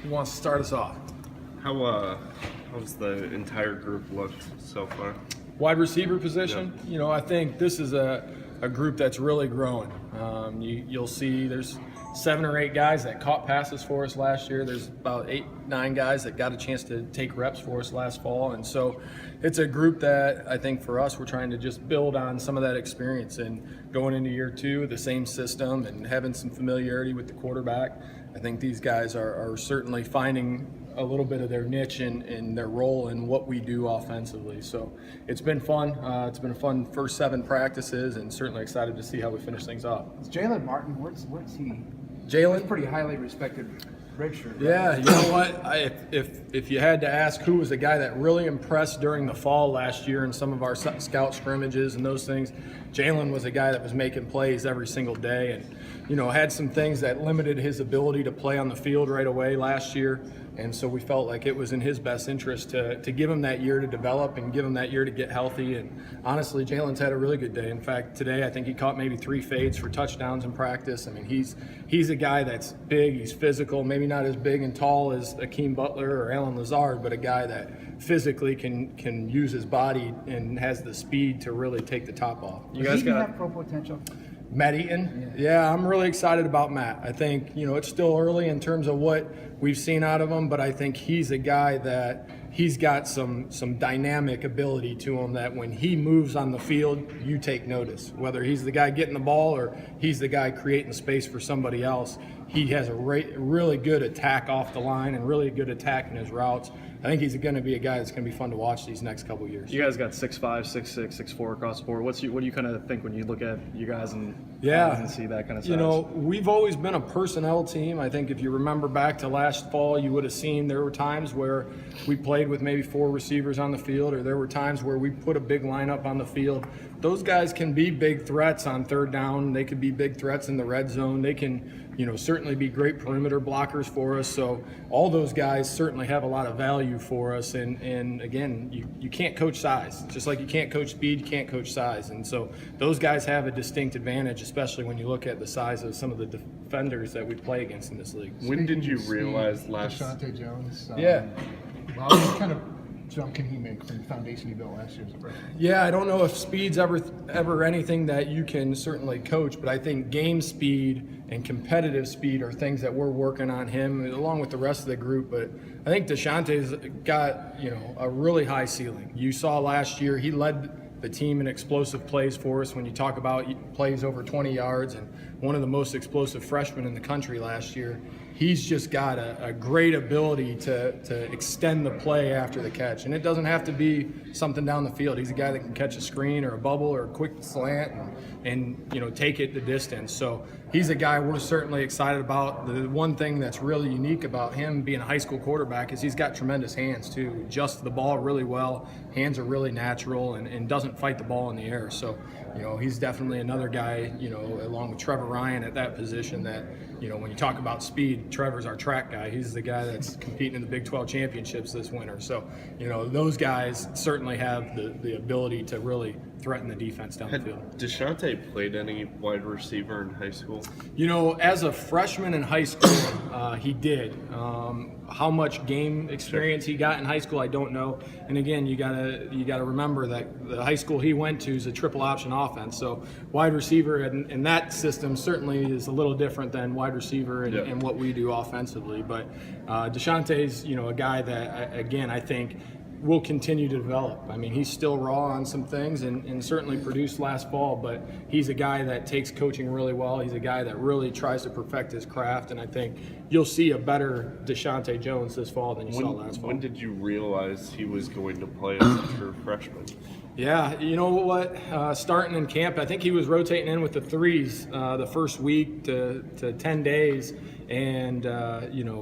Who wants to start us off? How's the entire group looked so far? Wide receiver position, I think this is a group that's really growing. You'll see there's 7 or 8 guys that caught passes for us last year. There's about 8, 9 guys that got a chance to take reps for us last fall. And so it's a group that I think for us, we're trying to just build on some of that experience and going into year 2, the same system and having some familiarity with the quarterback. I think these guys are certainly finding a little bit of their niche and their role in what we do offensively. So it's been fun. It's been a fun first 7 practices, and certainly excited to see how we finish things off. Jalen Martin, where's he? Jalen, pretty highly respected redshirt. Right? Yeah, you know what? If you had to ask who was the guy that really impressed during the fall last year in some of our scout scrimmages and those things, Jalen was a guy that was making plays every single day, and had some things that limited his ability to play on the field right away last year. And so we felt like it was in his best interest to give him that year to develop and give him that year to get healthy. And honestly, Jalen's had a really good day. In fact, today I think he caught maybe 3 fades for touchdowns in practice. I mean, he's a guy that's big, he's physical, maybe not as big and tall as Akeem Butler or Alan Lazard, but a guy that physically can use his body and has the speed to really take the top off. You guys have pro potential? Matt Eaton? Yeah, I'm really excited about Matt. I think, it's still early in terms of what we've seen out of him, but I think he's a guy that he's got some dynamic ability to him that when he moves on the field, you take notice. Whether he's the guy getting the ball or he's the guy creating space for somebody else, he has a really good attack off the line and really good attack in his routes. I think he's going to be a guy that's going to be fun to watch these next couple of years. You guys got 6'5", 6'6", 6'4" across the board. What do you kind of think when you look at you guys and see that kind of size? We've always been a personnel team. I think if you remember back to last fall, you would have seen there were times where we played with maybe 4 receivers on the field, or there were times where we put a big lineup on the field. Those guys can be big threats on third down. They could be big threats in the red zone. They can, certainly be great perimeter blockers for us. So all those guys certainly have a lot of value for us. And again, you can't coach size. Just like you can't coach speed, you can't coach size. And so those guys have a distinct advantage, especially when you look at the size of some of the defenders that we play against in this league. When did you realize Deshante Jones? Yeah. What kind of jump can he make from the foundation he built last year as a freshman? Yeah, I don't know if speed's ever anything that you can certainly coach, but I think game speed and competitive speed are things that we're working on him along with the rest of the group. But I think Deshante's got, a really high ceiling. You saw last year he led the team in explosive plays for us when you talk about plays over 20 yards, and one of the most explosive freshmen in the country last year. He's just got a great ability to extend the play after the catch. And it doesn't have to be something down the field. He's a guy that can catch a screen or a bubble or a quick slant and take it the distance. So he's a guy we're certainly excited about. The one thing that's really unique about him being a high school quarterback is he's got tremendous hands too. Adjusts the ball really well. Hands are really natural and doesn't fight the ball in the air. So, he's definitely another guy, along with Trevor Ryan at that position that, when you talk about speed, Trevor's our track guy. He's the guy that's competing in the Big 12 championships this winter. So, those guys certainly have the ability to really threaten the defense down the field. Deshante played any wide receiver in high school? As a freshman in high school, he did. How much game experience he got in high school, I don't know. And again, you gotta remember that the high school he went to is a triple option offense. So wide receiver in that system certainly is a little different than wide receiver in what we do offensively. But Deshante's, a guy that, again, I think will continue to develop. I mean, he's still raw on some things and certainly produced last fall, but he's a guy that takes coaching really well. He's a guy that really tries to perfect his craft, and I think you'll see a better Deshante Jones this fall than you saw last fall. When did you realize he was going to play as a true freshman? Yeah, you know what? Starting in camp, I think he was rotating in with the threes the first week to 10 days, and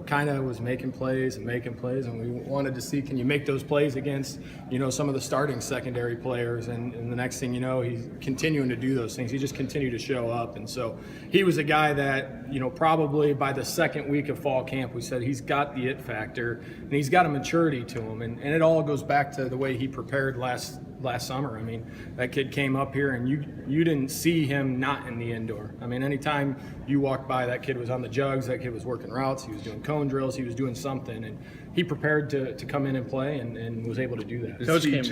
kind of was making plays, and we wanted to see, can you make those plays against some of the starting secondary players, and the next thing you know, he's continuing to do those things. He just continued to show up, and so he was a guy that probably by the second week of fall camp, we said he's got the it factor, and he's got a maturity to him, and it all goes back to the way he prepared last last summer. I mean, that kid came up here and you didn't see him not in the indoor. I mean, anytime you walked by, that kid was on the jugs, that kid was working routes, he was doing cone drills, he was doing something, and he prepared to come in and play and was able to do that. Coach came